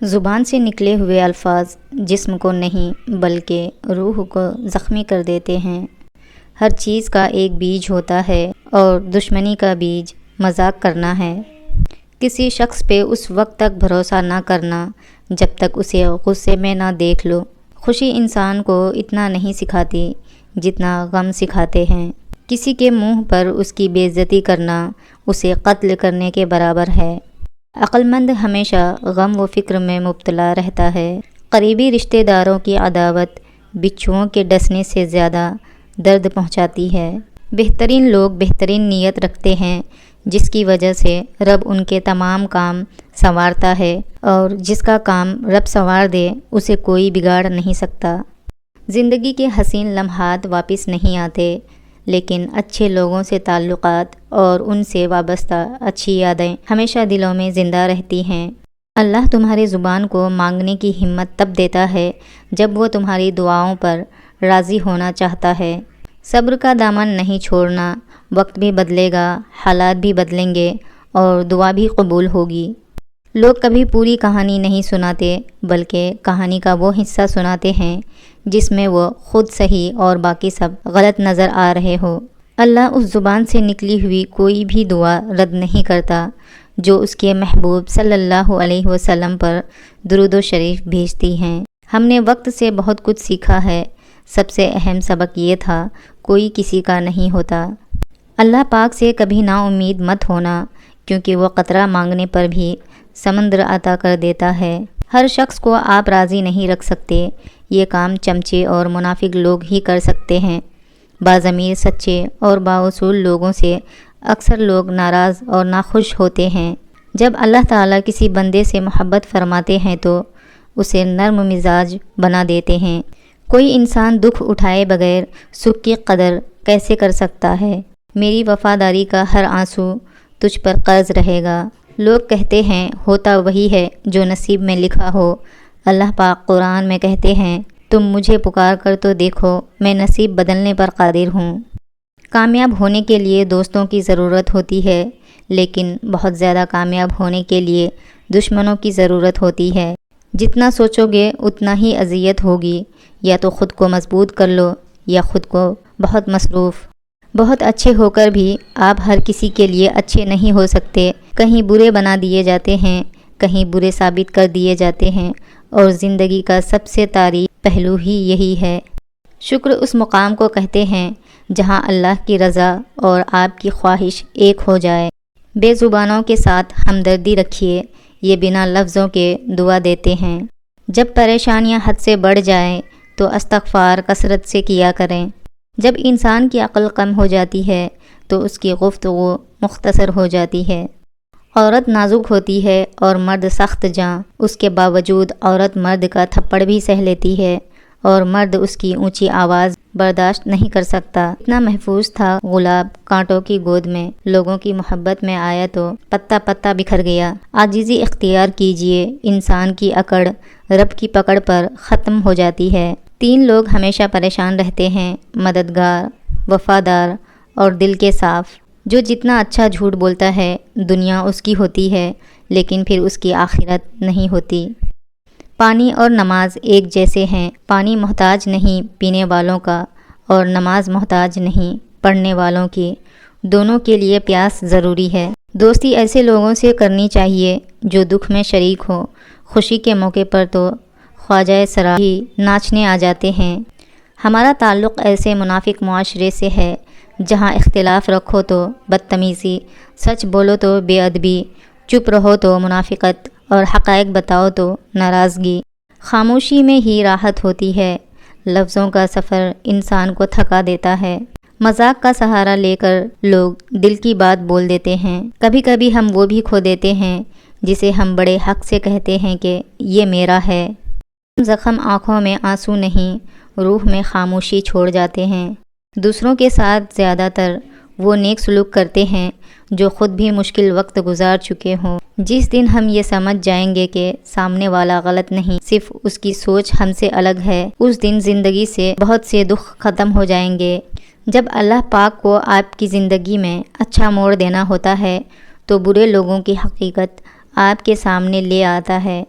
زبان سے نکلے ہوئے الفاظ جسم کو نہیں بلکہ روح کو زخمی کر دیتے ہیں۔ ہر چیز کا ایک بیج ہوتا ہے اور دشمنی کا بیج مذاق کرنا ہے۔ کسی شخص پہ اس وقت تک بھروسہ نہ کرنا جب تک اسے غصے میں نہ دیکھ لو۔ خوشی انسان کو اتنا نہیں سکھاتی جتنا غم سکھاتے ہیں۔ کسی کے منہ پر اس کی بے عزتی کرنا اسے قتل کرنے کے برابر ہے۔ عقل مند ہمیشہ غم و فکر میں مبتلا رہتا ہے۔ قریبی رشتہ داروں کی عداوت بچھوؤں کے ڈسنے سے زیادہ درد پہنچاتی ہے۔ بہترین لوگ بہترین نیت رکھتے ہیں جس کی وجہ سے رب ان کے تمام کام سنوارتا ہے، اور جس کا کام رب سنوار دے اسے کوئی بگاڑ نہیں سکتا۔ زندگی کے حسین لمحات واپس نہیں آتے، لیکن اچھے لوگوں سے تعلقات اور ان سے وابستہ اچھی یادیں ہمیشہ دلوں میں زندہ رہتی ہیں۔ اللہ تمہاری زبان کو مانگنے کی ہمت تب دیتا ہے جب وہ تمہاری دعاؤں پر راضی ہونا چاہتا ہے۔ صبر کا دامن نہیں چھوڑنا، وقت بھی بدلے گا، حالات بھی بدلیں گے اور دعا بھی قبول ہوگی۔ لوگ کبھی پوری کہانی نہیں سناتے بلکہ کہانی کا وہ حصہ سناتے ہیں جس میں وہ خود صحیح اور باقی سب غلط نظر آ رہے ہو۔ اللہ اس زبان سے نکلی ہوئی کوئی بھی دعا رد نہیں کرتا جو اس کے محبوب صلی اللہ علیہ وسلم پر درود و شریف بھیجتی ہیں۔ ہم نے وقت سے بہت کچھ سیکھا ہے۔ سب سے اہم سبق یہ تھا، کوئی کسی کا نہیں ہوتا۔ اللہ پاک سے کبھی نا امید مت ہونا، کیونکہ وہ قطرہ مانگنے پر بھی سمندر عطا کر دیتا ہے۔ ہر شخص کو آپ راضی نہیں رکھ سکتے، یہ کام چمچے اور منافق لوگ ہی کر سکتے ہیں۔ باضمیر سچے اور بااصول لوگوں سے اکثر لوگ ناراض اور ناخوش ہوتے ہیں۔ جب اللہ تعالیٰ کسی بندے سے محبت فرماتے ہیں تو اسے نرم مزاج بنا دیتے ہیں۔ کوئی انسان دکھ اٹھائے بغیر سکھ کی قدر کیسے کر سکتا ہے؟ میری وفاداری کا ہر آنسو تجھ پر قرض رہے گا۔ لوگ کہتے ہیں ہوتا وہی ہے جو نصیب میں لکھا ہو۔ اللہ پاک قرآن میں کہتے ہیں، تم مجھے پکار کر تو دیکھو، میں نصیب بدلنے پر قادر ہوں۔ کامیاب ہونے کے لیے دوستوں کی ضرورت ہوتی ہے، لیکن بہت زیادہ کامیاب ہونے کے لیے دشمنوں کی ضرورت ہوتی ہے۔ جتنا سوچو گے اتنا ہی اذیت ہوگی۔ یا تو خود کو مضبوط کر لو یا خود کو بہت مصروف۔ بہت اچھے ہو کر بھی آپ ہر کسی کے لیے اچھے نہیں ہو سکتے۔ کہیں برے بنا دیے جاتے ہیں، کہیں برے ثابت کر دیے جاتے ہیں، اور زندگی کا سب سے تاریک پہلو ہی یہی ہے۔ شکر اس مقام کو کہتے ہیں جہاں اللہ کی رضا اور آپ کی خواہش ایک ہو جائے۔ بے زبانوں کے ساتھ ہمدردی رکھیے، یہ بنا لفظوں کے دعا دیتے ہیں۔ جب پریشانیاں حد سے بڑھ جائیں تو استغفار کثرت سے کیا کریں۔ جب انسان کی عقل کم ہو جاتی ہے تو اس کی گفتگو مختصر ہو جاتی ہے۔ عورت نازک ہوتی ہے اور مرد سخت جاں، اس کے باوجود عورت مرد کا تھپڑ بھی سہ لیتی ہے اور مرد اس کی اونچی آواز برداشت نہیں کر سکتا۔ اتنا محفوظ تھا گلاب کانٹوں کی گود میں، لوگوں کی محبت میں آیا تو پتا پتا بکھر گیا۔ عاجزی اختیار کیجئے، انسان کی اکڑ رب کی پکڑ پر ختم ہو جاتی ہے۔ 3 لوگ ہمیشہ پریشان رہتے ہیں، مددگار، وفادار اور دل کے صاف۔ جو جتنا اچھا جھوٹ بولتا ہے دنیا اس کی ہوتی ہے، لیکن پھر اس کی آخرت نہیں ہوتی۔ پانی اور نماز ایک جیسے ہیں۔ پانی محتاج نہیں پینے والوں کا، اور نماز محتاج نہیں پڑھنے والوں کی۔ دونوں کے لیے پیاس ضروری ہے۔ دوستی ایسے لوگوں سے کرنی چاہیے جو دکھ میں شریک ہو۔ خوشی کے موقع پر تو خواجہ سرا ہی ناچنے آ جاتے ہیں۔ ہمارا تعلق ایسے منافق معاشرے سے ہے جہاں اختلاف رکھو تو بدتمیزی، سچ بولو تو بے ادبی، چپ رہو تو منافقت، اور حقائق بتاؤ تو ناراضگی۔ خاموشی میں ہی راحت ہوتی ہے۔ لفظوں کا سفر انسان کو تھکا دیتا ہے۔ مذاق کا سہارا لے کر لوگ دل کی بات بول دیتے ہیں۔ کبھی کبھی ہم وہ بھی کھو دیتے ہیں جسے ہم بڑے حق سے کہتے ہیں کہ یہ میرا ہے۔ زخم آنکھوں میں آنسو نہیں، روح میں خاموشی چھوڑ جاتے ہیں۔ دوسروں کے ساتھ زیادہ تر وہ نیک سلوک کرتے ہیں جو خود بھی مشکل وقت گزار چکے ہوں۔ جس دن ہم یہ سمجھ جائیں گے کہ سامنے والا غلط نہیں، صرف اس کی سوچ ہم سے الگ ہے، اس دن زندگی سے بہت سے دکھ ختم ہو جائیں گے۔ جب اللہ پاک کو آپ کی زندگی میں اچھا موڑ دینا ہوتا ہے تو برے لوگوں کی حقیقت آپ کے سامنے لے آتا ہے۔